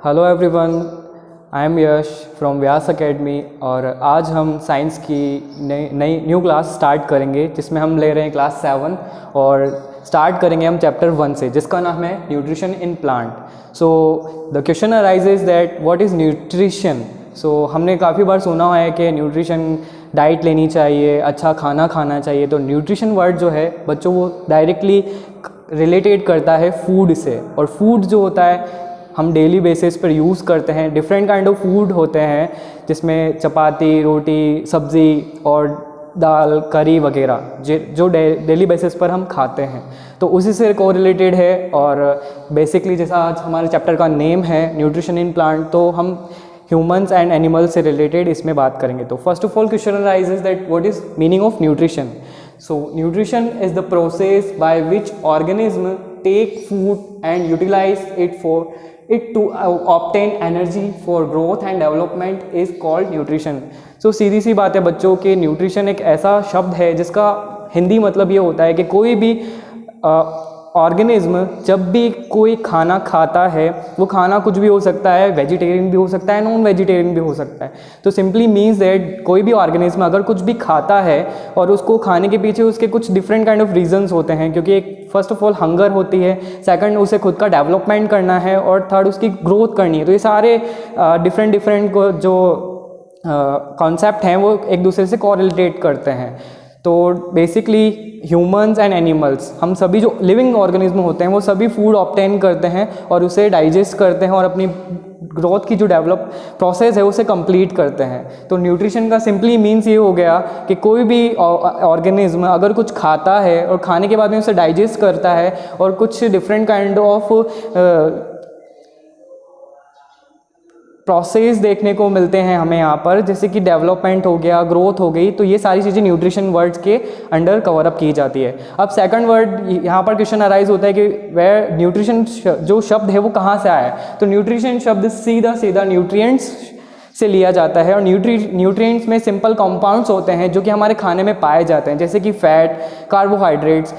Hello everyone, I am Yash from Vyas academy और आज हम साइंस की नई न्यू क्लास स्टार्ट करेंगे जिसमें हम ले रहे हैं क्लास 7 और स्टार्ट करेंगे हम चैप्टर 1 से जिसका नाम है nutrition in plant. So the question arises that what is nutrition. So हमने काफ़ी बार सुना है कि न्यूट्रिशन डाइट लेनी चाहिए, अच्छा खाना खाना चाहिए। तो न्यूट्रिशन वर्ड जो है बच्चों वो डायरेक्टली रिलेटेड करता है फूड से, और फूड जो होता है हम डेली बेसिस पर यूज़ करते हैं। डिफरेंट काइंड ऑफ फूड होते हैं जिसमें चपाती, रोटी, सब्ज़ी और दाल, करी वगैरह जो डेली बेसिस पर हम खाते हैं, तो उसी से कोरिलेटेड है। और बेसिकली जैसा आज हमारे चैप्टर का नेम है न्यूट्रिशन इन प्लांट, तो हम ह्यूमंस एंड एनिमल्स से रिलेटेड इसमें बात करेंगे। तो first of all question arises that what is meaning of nutrition. So nutrition is the process by which organism take food and utilize it to obtain energy for growth and development is called nutrition. So सीधी सी बात है बच्चों कि nutrition एक ऐसा शब्द है जिसका हिंदी मतलब ये होता है कि कोई भी ऑर्गेनिज्म जब भी कोई खाना खाता है, वो खाना कुछ भी हो सकता है, वेजिटेरियन भी हो सकता है, नॉन वेजिटेरियन भी हो सकता है। तो सिंपली मीन्स दैट कोई भी ऑर्गेनिज्म अगर कुछ भी खाता है और उसको खाने के पीछे उसके कुछ डिफरेंट काइंड ऑफ रीजंस होते हैं, क्योंकि एक फर्स्ट ऑफ ऑल हंगर होती है, सेकंड उसे खुद का डेवलपमेंट करना है, और थर्ड उसकी ग्रोथ करनी है। तो ये सारे डिफरेंट जो कॉन्सेप्ट हैं वो एक दूसरे से कोरिलेट करते हैं। तो बेसिकली ह्यूमंस एंड एनिमल्स, हम सभी जो लिविंग ऑर्गेनिज्म होते हैं वो सभी फूड ऑब्टेन करते हैं और उसे डाइजेस्ट करते हैं और अपनी ग्रोथ की जो डेवलप प्रोसेस है उसे कंप्लीट करते हैं। तो न्यूट्रिशन का सिंपली मीन्स ये हो गया कि कोई भी ऑर्गेनिज्म अगर कुछ खाता है और खाने के बाद में उसे डाइजेस्ट करता है और कुछ डिफरेंट काइंड ऑफ प्रोसेस देखने को मिलते हैं हमें यहाँ पर, जैसे कि डेवलपमेंट हो गया, ग्रोथ हो गई, तो ये सारी चीज़ें न्यूट्रिशन वर्ड्स के अंडर कवर अप की जाती है। अब सेकंड वर्ड यहाँ पर क्वेश्चन अराइज होता है कि वेयर न्यूट्रिशन जो शब्द है वो कहाँ से आया है। तो न्यूट्रिशन शब्द सीधा न्यूट्रिएंट्स से लिया जाता है, और न्यूट्रिएंट्स में सिंपल कंपाउंड्स होते हैं जो कि हमारे खाने में पाए जाते हैं, जैसे कि fat, carbohydrates,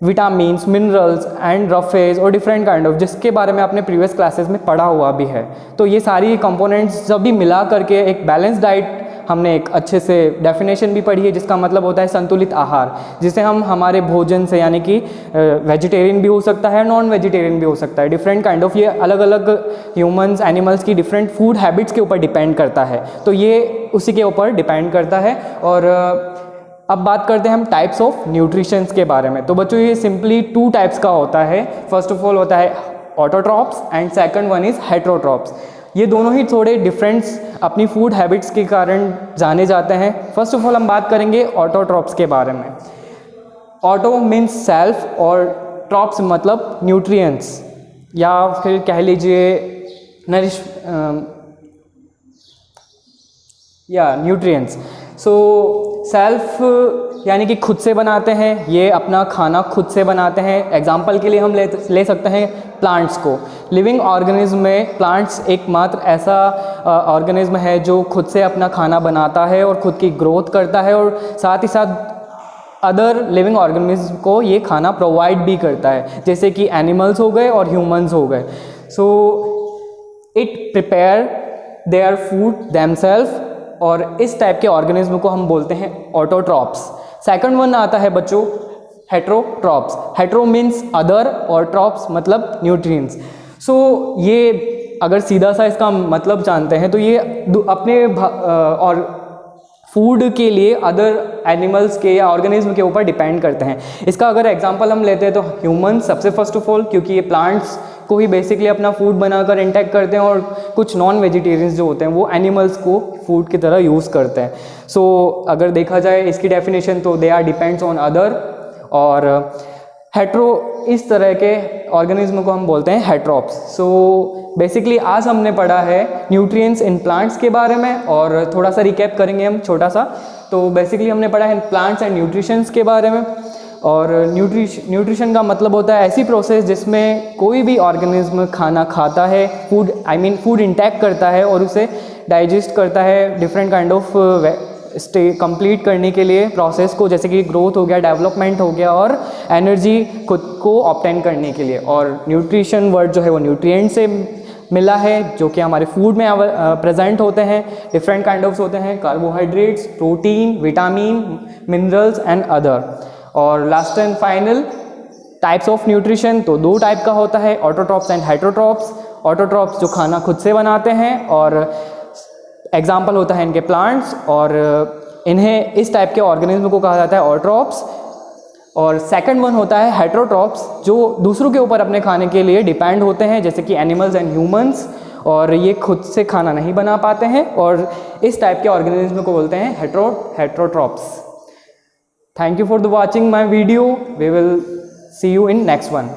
vitamins, minerals and roughage और डिफरेंट काइंड ऑफ, जिसके बारे में आपने प्रीवियस क्लासेस में पढ़ा हुआ भी है। तो ये सारी कंपोनेंट्स सभी मिला करके एक बैलेंस डाइट, हमने एक अच्छे से डेफिनेशन भी पढ़ी है जिसका मतलब होता है संतुलित आहार, जिसे हम हमारे भोजन से, यानी कि वेजिटेरियन भी हो सकता है, नॉन वेजिटेरियन भी हो सकता है, डिफरेंट काइंड ऑफ, ये अलग अलग ह्यूमंस एनिमल्स की डिफरेंट फूड हैबिट्स के ऊपर डिपेंड करता है। तो ये उसी के ऊपर डिपेंड करता है। और अब बात करते हैं हम टाइप्स ऑफ न्यूट्रिशंस के बारे में। तो बच्चों ये सिंपली 2 टाइप्स का होता है। फर्स्ट ऑफ ऑल होता है autotrophs and second one is heterotrophs. ये दोनों ही थोड़े डिफरेंट्स अपनी फूड हैबिट्स के कारण जाने जाते हैं। फर्स्ट ऑफ ऑल हम बात करेंगे ऑटोट्रॉप्स के बारे में। ऑटो मीन्स सेल्फ और ट्रॉप्स मतलब न्यूट्रिएंट्स, या फिर कह लीजिए न्यूट्रिएंट्स। सो सेल्फ यानी कि खुद से बनाते हैं, ये अपना खाना खुद से बनाते हैं। एग्जाम्पल के लिए हम ले सकते हैं प्लांट्स को। लिविंग ऑर्गेनिज्म में प्लांट्स एकमात्र ऐसा ऑर्गेनिज्म है जो खुद से अपना खाना बनाता है और खुद की ग्रोथ करता है, और साथ ही साथ अदर लिविंग ऑर्गेनिज्म को ये खाना प्रोवाइड भी करता है, जैसे कि एनिमल्स हो गए और ह्यूमंस हो गए। So it prepare their food themselves, और इस टाइप के ऑर्गेनिज्म को हम बोलते हैं ऑटोट्रॉप्स। सेकंड वन आता है बच्चों हेटेरोट्रॉप्स। हेटेरो मीन्स अदर और ट्रॉप्स मतलब न्यूट्रिएंट्स। सो ये अगर सीधा सा इसका मतलब जानते हैं तो ये अपने और फूड के लिए अदर एनिमल्स के या ऑर्गेनिज्म के ऊपर डिपेंड करते हैं। इसका अगर एग्जांपल हम लेते हैं तो ह्यूमंस सबसे फर्स्ट ऑफ ऑल, क्योंकि ये प्लांट्स को ही बेसिकली अपना फूड बनाकर इंटेक करते हैं, और कुछ नॉन वेजिटेरियंस जो होते हैं वो एनिमल्स को फूड की तरह यूज़ करते हैं। सो अगर देखा जाए इसकी डेफिनेशन तो they are depends on other, और हेटेरो इस तरह के ऑर्गेनिज्म को हम बोलते हैं हेटेरोट्रॉप्स। सो बेसिकली आज हमने पढ़ा है न्यूट्रिएंट्स इन प्लांट्स के बारे में, और थोड़ा सा रिकैप करेंगे हम छोटा सा। तो बेसिकली हमने पढ़ा है प्लांट्स एंड न्यूट्रिशंस के बारे में। और न्यूट्रिशन का मतलब होता है ऐसी प्रोसेस जिसमें कोई भी ऑर्गेनिज्म खाना खाता है, फूड इंटेक करता है और उसे डाइजेस्ट करता है डिफरेंट काइंड ऑफ कंप्लीट करने के लिए प्रोसेस को, जैसे कि ग्रोथ हो गया, डेवलपमेंट हो गया, और एनर्जी खुद को ऑब्टेन करने के लिए। और न्यूट्रिशन वर्ड जो है वो न्यूट्रिएंट से मिला है जो कि हमारे फूड में प्रेजेंट होते हैं। डिफरेंट काइंड ऑफ होते हैं, carbohydrates, protein, vitamin, minerals and other. और last and final types of nutrition, तो 2 टाइप का होता है, ऑटोट्रॉप्स एंड हेटेरोट्रॉप्स। ऑटोट्रॉप्स जो खाना खुद से बनाते हैं और एग्जाम्पल होता है इनके प्लांट्स, और इन्हें इस टाइप के ऑर्गेनिज्म को कहा जाता है ऑटोट्रॉप्स। और सेकंड वन होता है हेटेरोट्रॉप्स, जो दूसरों के ऊपर अपने खाने के लिए डिपेंड होते हैं, जैसे कि एनिमल्स एंड ह्यूमंस, और ये खुद से खाना नहीं बना पाते हैं, और इस टाइप के ऑर्गेनिज्म को बोलते हैं heterotrophs. Thank you for the watching my video. We will see you in next one.